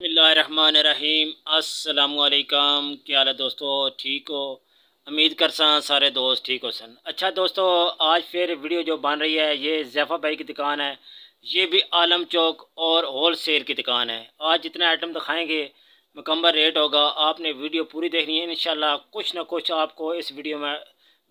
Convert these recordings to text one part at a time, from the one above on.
बिस्मिल्लाहिर्रहमानिर्रहीम। अस्सलामुअलैकुम। क्या हाल है दोस्तों, ठीक हो? उम्मीद कर सारे दोस्त ठीक हो सन। अच्छा दोस्तों, आज फिर वीडियो जो बन रही है ये ज़ैफ़ा भाई की दुकान है। ये भी आलम चौक और होल सेल की दुकान है। आज जितने आइटम दिखाएंगे मुकम्मल रेट होगा। आपने वीडियो पूरी देखनी है, इंशाल्लाह कुछ ना कुछ आपको इस वीडियो में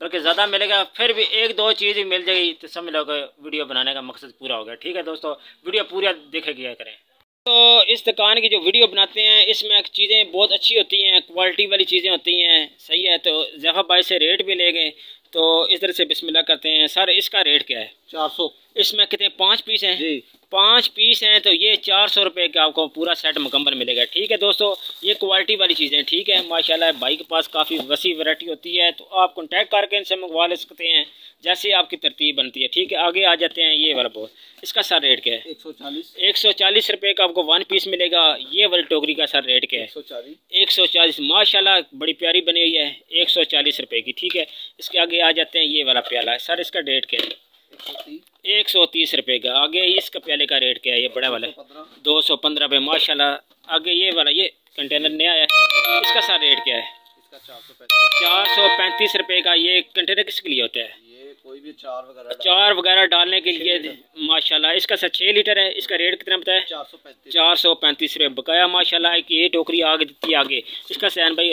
बल्कि ज़्यादा मिलेगा। फिर भी एक दो चीज़ ही मिल जाएगी तो समझ लो कि वीडियो बनाने का मकसद पूरा हो गया। ठीक है दोस्तों, वीडियो पूरा देखे किया करें। तो इस दुकान की जो वीडियो बनाते हैं इसमें चीज़ें बहुत अच्छी होती हैं, क्वालिटी वाली चीज़ें होती हैं। सही है, तो ज़ैफ़ा भाई से रेट भी ले गए। तो इस तरह से बिस्मिल्लाह करते हैं। सर इसका रेट क्या है? 400। इसमें कितने 5 पीस हैं जी, 5 पीस हैं तो ये 400 रुपये का आपको पूरा सेट मुकम्मल मिलेगा। ठीक है दोस्तों, ये क्वालिटी वाली चीज़ें। ठीक है, माशाल्लाह भाई के पास काफ़ी वसी वैरायटी होती है, तो आप कॉन्टैक्ट करके इनसे मंगवा ले सकते हैं जैसे आपकी तरतीब बनती है। ठीक है, आगे आ जाते हैं। ये वाला बहुत, इसका सर रेट क्या है? 140। 140 रुपये का आपको 1 पीस मिलेगा। ये वाली टोकरी का सर रेट क्या है? 140। 140 माशाल्लाह बड़ी प्यारी बनी हुई है, 140 रुपये की। ठीक है, इसके आगे आ जाते हैं। ये वाला प्याला है, सर इसका रेट क्या है? 130 रुपये का। आगे इसका प्याले का रेट क्या है? ये बड़ा वाला 215 रुपये माशाल्लाह। आगे ये वाला, ये कंटेनर नया है, इसका सर रेट क्या है? इसका 435। 435 रुपये का। ये कंटेनर किसके लिए होता है? ये कोई भी चार वगैरह डालने के लिए माशाल्लाह। इसका सर 6 लीटर है। इसका रेट कितना बताया? 435। 435 रुपये बकाया माशाल्लाह कि ये टोकरी आगे देती है आगे। इसका सैन भाई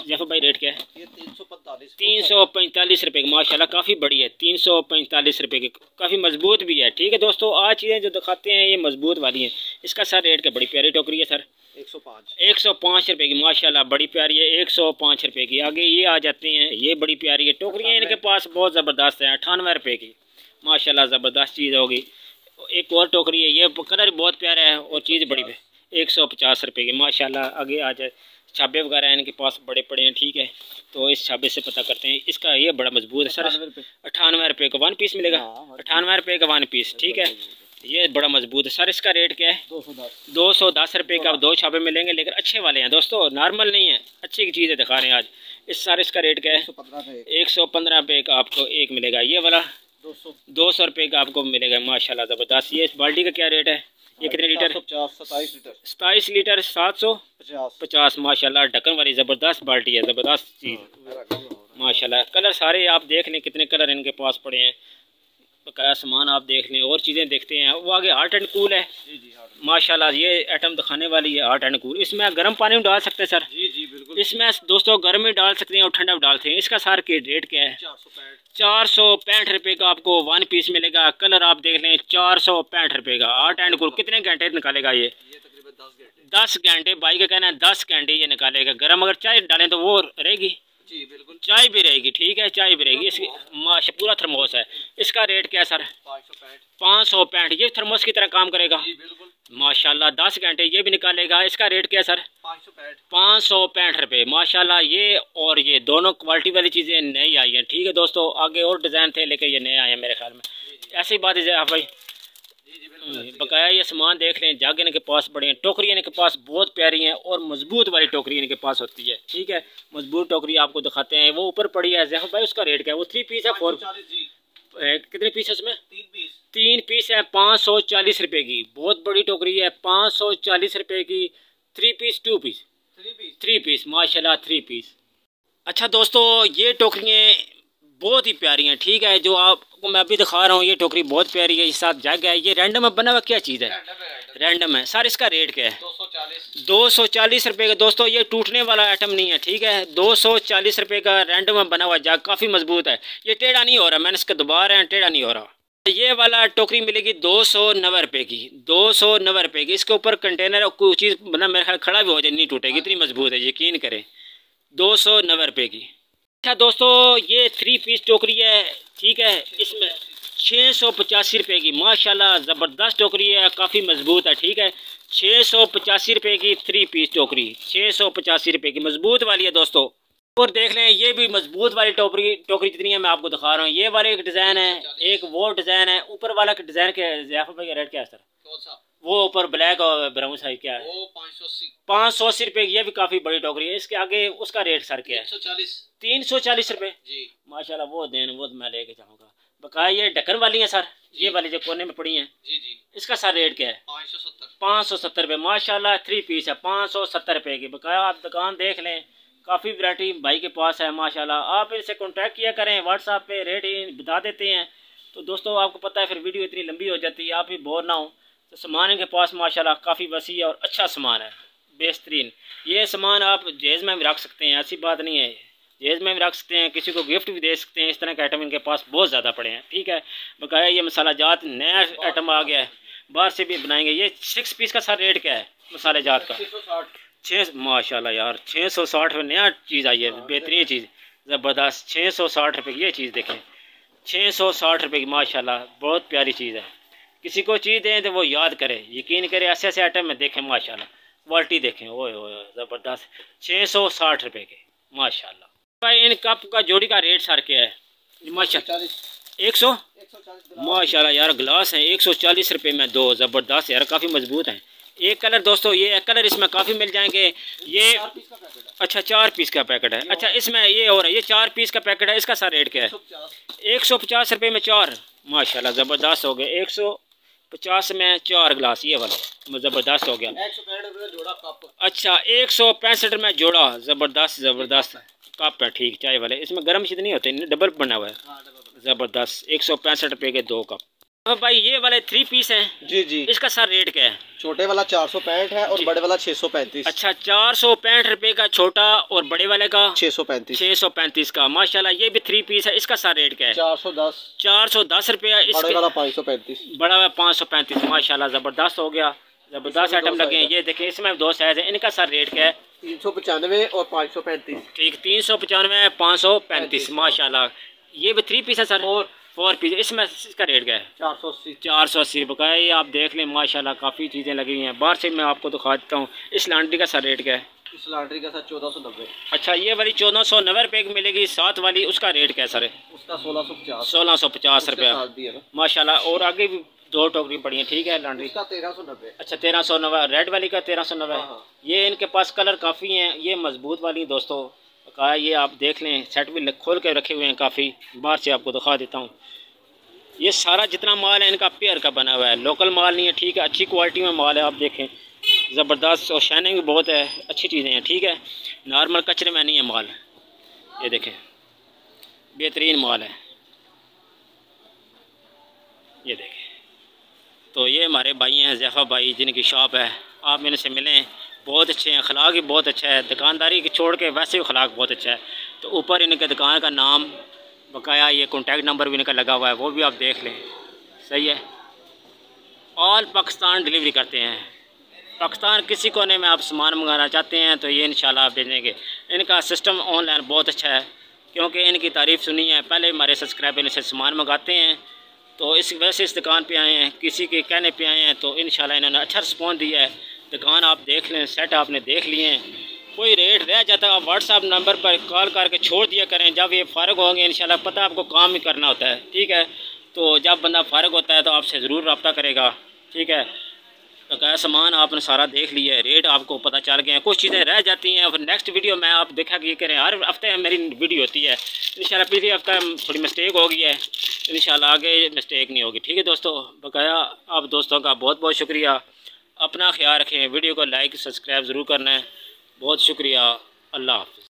ज़ैफ़ा भाई रेट क्या है? ये 345। 345 रुपये की माशाल्लाह काफ़ी बड़ी है। 345 रुपये की, काफ़ी मजबूत भी है। ठीक है दोस्तों, आज चीज़ें जो दिखाते हैं ये मजबूत वाली हैं। इसका सर रेट क्या? बड़ी प्यारी टोकरी है सर, 105। 105 रुपये की माशाल्लाह बड़ी प्यारी है, 105 रुपये की। आगे ये आ जाती हैं, ये बड़ी प्यारी है टोकरियाँ इनके पास बहुत ज़बरदस्त हैं, 98 रुपये की माशाल्लाह ज़बरदस्त चीज़ होगी। एक और टोकरी है, ये कलर बहुत प्यारा है और चीज़ बड़ी है, 150 रुपये की माशाल्लाह। आगे आ जाए, छाबे वगैरह हैं इनके पास बड़े बड़े हैं। ठीक है, तो इस छाबे से पता करते हैं। इसका ये बड़ा मजबूत है सर, 98 रुपये का 1 पीस मिलेगा। 98 रुपये का 1 पीस। ठीक है, ये बड़ा मजबूत है सर। इसका रेट क्या है? 210 रुपये का 2 छापे मिलेंगे, लेकिन अच्छे वाले हैं दोस्तों, नॉर्मल नहीं है, अच्छी की चीज़ें दिखा रहे हैं आज। इस सर इसका रेट क्या है? 115 रुपये का आपको एक मिलेगा। ये वाला 200 रुपये का आपको मिलेगा माशाल्लाह ज़बरदस्त। ये इस बाल्टी का क्या रेट है? ये कितने लीटर? 27 लीटर। 27 लीटर 750 माशाल्लाह। ढक्कन वाली ज़बरदस्त बाल्टी है, ज़बरदस्त चीज़ माशाल्लाह। कलर सारे आप देख लें, कितने कलर इनके पास पड़े हैं, बकाया सामान आप देख लें और चीज़ें देखते हैं। वो आगे हॉट एंड कूल है माशाल्लाह। ये आइटम दिखाने वाली है हॉट एंड कूल। इसमें गर्म पानी में डाल सकते हैं सर? जी जी बिल्कुल। इसमें दोस्तों गर्म में डाल सकते हैं और ठंडा में डालते हैं। इसका सर के रेट क्या है? 465 रुपये का आपको 1 पीस मिलेगा। कलर आप देख लें, 465 रुपये का हॉट एंड कूल। कितने घंटे निकालेगा ये? तकरीबन 10 घंटे। भाई का कहना है 10 घंटे ये निकालेगा। गर्म अगर चाय डालें तो वो रहेगी? जी बिल्कुल, चाय भी रहेगी। ठीक है, चाय भी रहेगी। इसकी माशा पूरा थर्मोस है। इसका रेट क्या है सर? 565। ये थर्मोस की तरह काम करेगा माशाल्लाह। 10 घंटे ये भी निकालेगा। इसका रेट क्या है सर? 565 रुपये माशाल्लाह। ये और ये दोनों क्वालिटी वाली चीज़ें नई आई हैं। ठीक है दोस्तों, आगे और डिज़ाइन थे लेकिन ये नए आए हैं मेरे ख्याल में। ऐसी बात है आप भाई बकाया ये सामान देख लें। जग इनके पास बड़े हैं, टोकरी इनके पास बहुत प्यारी हैं और मजबूत वाली टोकरी इनके पास होती है। ठीक है, मजबूत टोकरी आपको दिखाते हैं। वो ऊपर पड़ी है ज़ैफ़ा भाई, उसका रेट क्या है? वो 3 पीस है 4 कितने पीस है उसमें? 3 पीस है 540 रुपये की। बहुत बड़ी टोकरी है, 540 रुपये की। 3 पीस 2 पीस 3 पीस माशाल्लाह 3 पीस। अच्छा दोस्तों, ये टोकरियाँ बहुत ही प्यारी हैं। ठीक है, जो आपको मैं अभी दिखा रहा हूँ ये टोकरी बहुत प्यारी है। इस साथ जग है, ये रैंडम में बना हुआ क्या चीज़ है? रैंडम है सर। इसका रेट क्या है? 240 रुपये का। दोस्तों ये टूटने वाला आइटम नहीं है। ठीक है, 240 रुपये का रैंडम में बना हुआ जग, काफ़ी मजबूत है। ये टेढ़ा नहीं हो रहा, मैंने इसका दबा रहा है, टेढ़ा नहीं हो रहा। ये वाला टोकरी मिलेगी 290 रुपये की। 290 रुपये की। इसके ऊपर कंटेनर कोई चीज़ बना मेरे ख्याल खड़ा भी हो जाए नहीं टूटेगी, इतनी मजबूत है, यकीन करें। 290 रुपये की। अच्छा दोस्तों, ये 3 पीस टोकरी है। ठीक है, इसमें 685 रुपये की माशाल्लाह ज़बरदस्त टोकरी है, काफ़ी मजबूत है। ठीक है, 685 रुपये की 3 पीस टोकरी, 685 रुपये की मजबूत वाली है दोस्तों। और देख लें, ये भी मजबूत वाली टोकरी जितनी है मैं आपको दिखा रहा हूँ। ये वाले एक डिज़ाइन है, एक वो डिज़ाइन है। ऊपर वाला के डिज़ाइन के ज़ैफ़ा भाई का रेट क्या है सर? वो ऊपर ब्लैक और ब्राउन साइज क्या है? वो 580 रुपये की। ये भी काफ़ी बड़ी टोकरी है। इसके आगे उसका रेट सर क्या है? 340 रुपये माशाल्लाह। वो देन वो मैं लेके जाऊँगा। बकाया ये ढक्कन वाली हैं सर, ये वाली जो कोने में पड़ी हैं जी जी, इसका सर रेट क्या है? 570 रुपये। माशाल्लाह 3 पीस है 570 रुपये की। बकाया आप दुकान देख लें, काफ़ी वैरायटी भाई के पास है माशाल्लाह। आप इनसे कांटेक्ट किया करें, व्हाट्सएप पे रेट ही बता देते हैं। तो दोस्तों आपको पता है फिर वीडियो इतनी लंबी हो जाती है, आप भी बोर ना हो। तो सामान इनके पास माशाल्लाह काफ़ी वसी और अच्छा सामान है, बेहतरीन। ये सामान आप जेज़ में भी रख सकते हैं, ऐसी बात नहीं है, जेज़ में भी रख सकते हैं, किसी को गिफ्ट भी दे सकते हैं। इस तरह के आइटम इनके पास बहुत ज़्यादा पड़े हैं, ठीक है। बकाया ये मसाला जात नया आइटम आ गया है, बाहर से भी बनाएंगे। ये 6 पीस का सर रेट क्या है मसाले जात का? 660। माशाल्लाह यार 660 रुपये नया चीज़ आई है, बेहतरीन चीज़, ज़बरदस्त। 660 रुपये की ये चीज़ देखें, 660 रुपये की माशाल्लाह, बहुत प्यारी चीज़ है। किसी को चीज़ दें तो वो याद करे, यकीन करे। ऐसे ऐसे आइटम में देखें माशाल्लाह, क्वालिटी देखें, ओए ओए ज़बरदस्त। 660 रुपये के माशाल्लाह। भाई इन कप का जोड़ी का रेट सर क्या है? माशाल्लाह 100 माशाल्लाह यार गिलास है 140 रुपये में 2, ज़बरदस्त यार, काफ़ी मजबूत हैं। एक कलर दोस्तों, ये एक कलर इसमें काफ़ी मिल जाएंगे। ये अच्छा 4 पीस का पैकेट है। अच्छा इसमें ये और है, ये 4 पीस का पैकेट है, इसका सर रेट क्या है? 150 रुपये में 4 माशाल्लाह, ज़बरदस्त हो गए। 150 में 4 गिलास ये वाला ज़बरदस्त हो गया। 165 जोड़ा कप। अच्छा 165 में जोड़ा, ज़बरदस्त ज़बरदस्त कप है, ठीक चाय वाले। इसमें गर्म शीत नहीं होते, डबल बना हुआ है, ज़बरदस्त। 165 रुपये के 2 कप। अब भाई ये वाले 3 पीस हैं जी जी, इसका सर रेट क्या है? छोटे वाला 465 है और बड़े वाला 635। अच्छा 465 रुपये का छोटा और बड़े वाले का 635 का माशाल्लाह। ये भी 3 पीस है, इसका सर रेट क्या है? 410 रुपये। बड़े वाला 535। बड़ा वाला 535 माशाल्लाह, ज़बरदस्त हो गया, ज़बरदस्त आइटम लगे हैं। ये देखें इसमें 2 साइज़ है, इनका सर रेट क्या है? 395 और 535। ठीक 395 535 माशाल्लाह। ये भी 3 पीस है सर, 4 पीस। इसमें इसका रेट क्या है? 480 बकाया। ये आप देख लें माशाल्लाह, काफ़ी चीज़ें लगी हुई हैं। बाहर से मैं आपको दिखा देता हूँ। इस लॉन्ड्री का सर रेट क्या है? इस लॉन्ड्री का सर 1490। अच्छा ये वाली 1490 रुपये की मिलेगी, साथ वाली उसका रेट क्या है सर? उसका 1650 रुपये माशाल्लाह। और आगे भी 2 टोकरी पड़ी हैं, ठीक है लॉन्ड्री का 1390। अच्छा 1390, रेड वाली का 1390। ये इनके पास कलर काफ़ी हैं, ये मजबूत वाली दोस्तों कहा। ये आप देख लें, सेट भी खोल के रखे हुए हैं काफ़ी। बाहर से आपको दिखा देता हूँ। ये सारा जितना माल है इनका पेयर का बना हुआ है, लोकल माल नहीं है, ठीक है। अच्छी क्वालिटी में माल है, आप देखें ज़बरदस्त, और शाइनिंग भी बहुत है, अच्छी चीज़ें हैं, ठीक है। नॉर्मल कचरे में नहीं है माल, ये देखें बेहतरीन माल है, ये देखें। तो ये हमारे भाई हैं ज़ैफ़ा भाई, जिनकी शॉप है, आप इनसे मिलें, बहुत अच्छे हैं, अखलाक भी बहुत अच्छा है, दुकानदारी की छोड़ के वैसे भी अखलाक बहुत अच्छा है। तो ऊपर इनके दुकान का नाम बकाया, ये कॉन्टैक्ट नंबर भी इनका लगा हुआ है, वो भी आप देख लें, सही है। ऑल पाकिस्तान डिलीवरी करते हैं, पाकिस्तान किसी कोने में आप सामान मंगाना चाहते हैं तो ये इंशाल्लाह आप भेजेंगे। इनका सिस्टम ऑनलाइन बहुत अच्छा है, क्योंकि इनकी तारीफ़ सुनी है, पहले हमारे सब्सक्राइबर इनसे सामान मंगाते हैं, तो इस वजह से इस दुकान पे आए हैं, किसी के कहने पे आए हैं, तो इंशाल्लाह इन्होंने अच्छा रिस्पॉन्स दिया है। दुकान आप देख लें, सेट आपने देख लिए हैं, कोई रेट रह जाता है आप व्हाट्सएप नंबर पर कॉल करके छोड़ दिया करें। जब ये फ़ारग होंगे इंशाल्लाह, पता आपको काम ही करना होता है, ठीक है। तो जब बंदा फ़ारग होता है तो आपसे ज़रूर रब्ता करेगा, ठीक है। तो क्या सामान आपने सारा देख लिया है, रेट आपको पता चल गए हैं, कुछ चीज़ें रह जाती हैं, फिर नेक्स्ट वीडियो में आप देखा कि करें। हर हफ्ते मेरी वीडियो होती है, इंशाल्लाह पिछले हफ्ता थोड़ी मिस्टेक हो गई है, इंशाल्लाह आगे मिस्टेक नहीं होगी, ठीक है दोस्तों। बकाया आप दोस्तों का बहुत बहुत शुक्रिया, अपना ख्याल रखें, वीडियो को लाइक सब्सक्राइब ज़रूर करना है, बहुत शुक्रिया, अल्लाह हाफ़िज़।